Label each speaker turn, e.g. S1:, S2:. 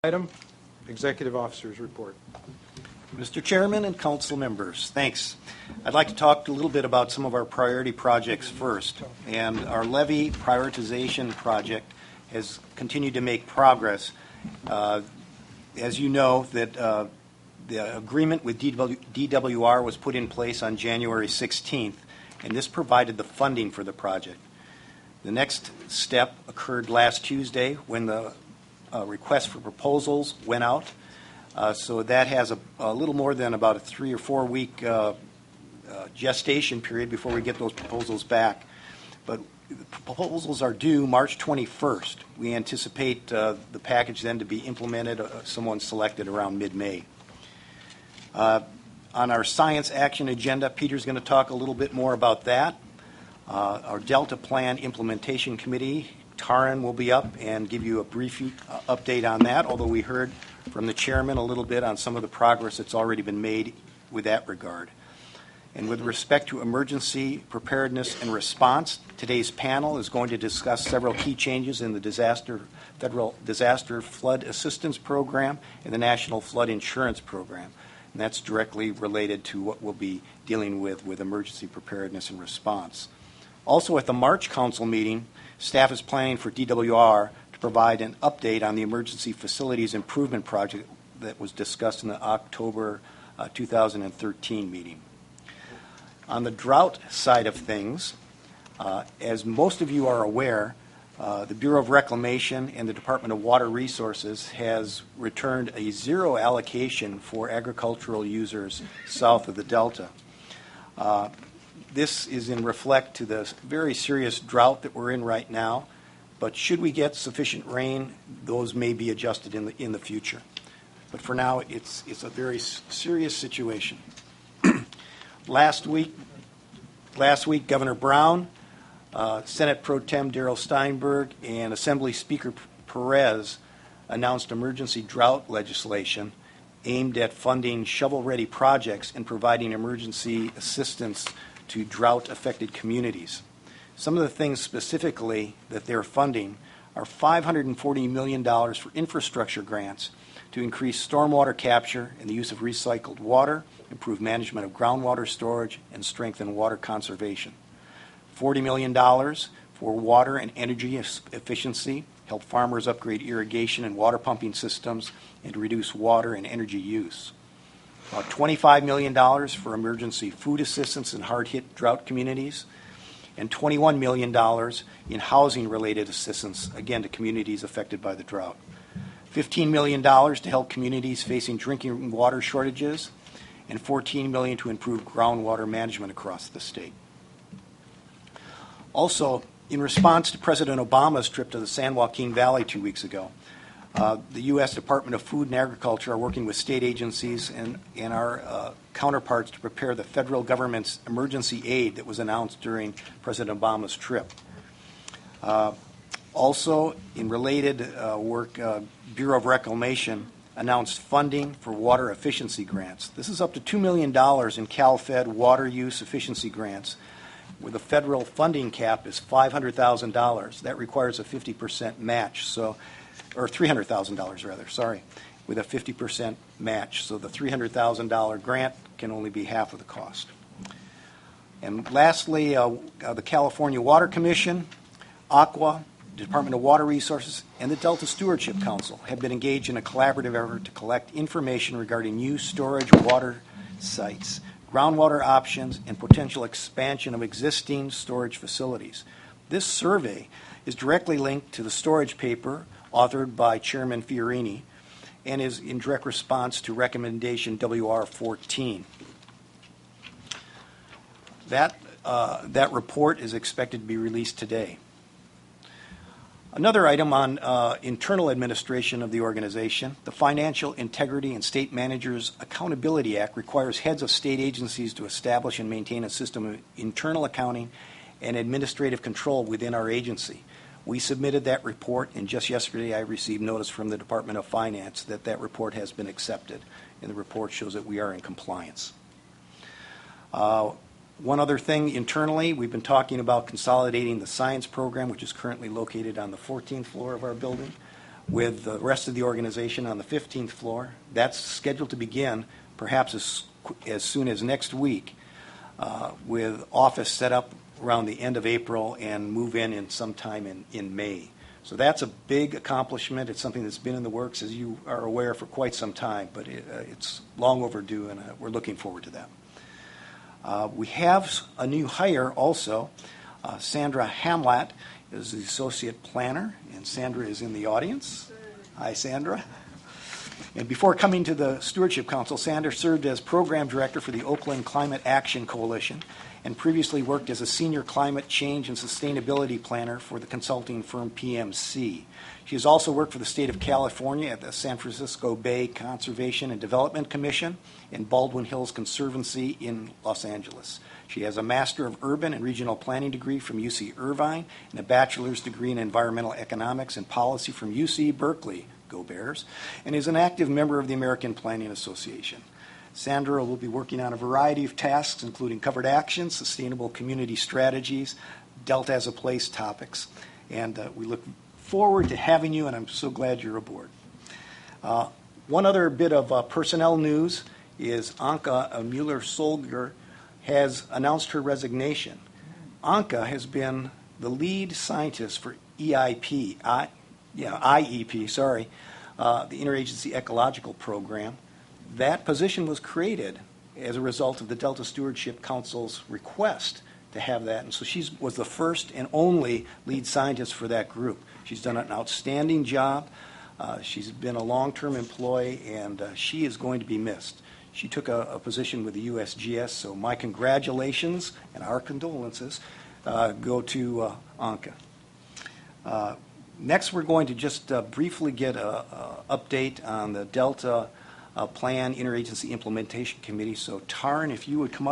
S1: Item, Executive Officer's Report.
S2: Mr. Chairman and council members, thanks. I'd like to talk a little bit about some of our priority projects first. And our levy prioritization project has continued to make progress. As you know, that the agreement with DWR was put in place on January 16th, and this provided the funding for the project. The next step occurred last Tuesday when the request for proposals went out. So that has a little more than about a 3 or 4 week gestation period before we get those proposals back. But the proposals are due March 21st. We anticipate the package then to be implemented, someone selected around mid-May. On our science action agenda, Peter's going to talk a little bit more about that. Our Delta Plan Implementation Committee, Taran will be up and give you a brief update on that, although we heard from the chairman a little bit on some of the progress that's already been made with that regard. And with respect to emergency preparedness and response, today's panel is going to discuss several key changes in the Federal Disaster Flood Assistance Program and the National Flood Insurance Program. And that's directly related to what we'll be dealing with emergency preparedness and response. Also at the March Council meeting, staff is planning for DWR to provide an update on the Emergency Facilities Improvement Project that was discussed in the October 2013 meeting. On the drought side of things, as most of you are aware, the Bureau of Reclamation and the Department of Water Resources has returned a zero allocation for agricultural users south of the Delta. This is in reflect to the very serious drought that we're in right now, but should we get sufficient rain, those may be adjusted in the future. But for now, it's a very serious situation. Last week, Governor Brown, Senate Pro Tem Darrell Steinberg, and Assembly Speaker Perez announced emergency drought legislation aimed at funding shovel-ready projects and providing emergency assistance to drought-affected communities. Some of the things specifically that they're funding are $540 million for infrastructure grants to increase stormwater capture and the use of recycled water, improve management of groundwater storage, and strengthen water conservation. $40 million for water and energy efficiency, help farmers upgrade irrigation and water pumping systems, and to reduce water and energy use. About $25 million for emergency food assistance in hard-hit drought communities, and $21 million in housing-related assistance, again, to communities affected by the drought. $15 million to help communities facing drinking water shortages, and $14 million to improve groundwater management across the state. Also, in response to President Obama's trip to the San Joaquin Valley 2 weeks ago, the U.S. Department of Food and Agriculture are working with state agencies and our counterparts to prepare the federal government's emergency aid that was announced during President Obama's trip. Also, in related work, Bureau of Reclamation announced funding for water efficiency grants. This is up to $2 million in CalFed water use efficiency grants, where the federal funding cap is $500,000. That requires a 50% match, or $300,000 rather, with a 50% match. So the $300,000 grant can only be half of the cost. And lastly, the California Water Commission, Aqua, Department of Water Resources, and the Delta Stewardship Council have been engaged in a collaborative effort to collect information regarding new storage water sites, groundwater options, and potential expansion of existing storage facilities. This survey is directly linked to the storage paper authored by Chairman Fiorini and is in direct response to recommendation WR14. That report is expected to be released today. Another item on internal administration of the organization, the Financial Integrity and State Managers Accountability Act requires heads of state agencies to establish and maintain a system of internal accounting and administrative control within our agency. We submitted that report, and just yesterday I received notice from the Department of Finance that report has been accepted, and the report shows that we are in compliance. One other thing internally, we've been talking about consolidating the science program, which is currently located on the 14th floor of our building, with the rest of the organization on the 15th floor. That's scheduled to begin perhaps as soon as next week, with office set up around the end of April and move in sometime in May. So that's a big accomplishment. It's something that's been in the works, as you are aware, for quite some time, but it's long overdue, and we're looking forward to that. We have a new hire also. Sandra Hamlat is the associate planner, and Sandra is in the audience. Hi, Sandra. And before coming to the Stewardship Council, Sandra served as program director for the Oakland Climate Action Coalition and previously worked as a senior climate change and sustainability planner for the consulting firm PMC. She has also worked for the state of California at the San Francisco Bay Conservation and Development Commission and Baldwin Hills Conservancy in Los Angeles. She has a Master of Urban and Regional Planning degree from UC Irvine and a bachelor's degree in Environmental Economics and Policy from UC Berkeley, go Bears, and is an active member of the American Planning Association. Sandra will be working on a variety of tasks, including covered actions, sustainable community strategies, Delta as a Place topics, and we look forward to having you, and I'm so glad you're aboard. One other bit of personnel news is Anka Mueller-Solger has announced her resignation. Anka has been the lead scientist for IEP, the Interagency Ecological Program. That position was created as a result of the Delta Stewardship Council's request to have that, and so she was the first and only lead scientist for that group. She's done an outstanding job. She's been a long-term employee, and she is going to be missed. She took a position with the USGS, so my congratulations and our condolences go to Anka. Next, we're going to just briefly get an update on the Delta Plan Interagency Implementation Committee. So, Taryn, if you would come up.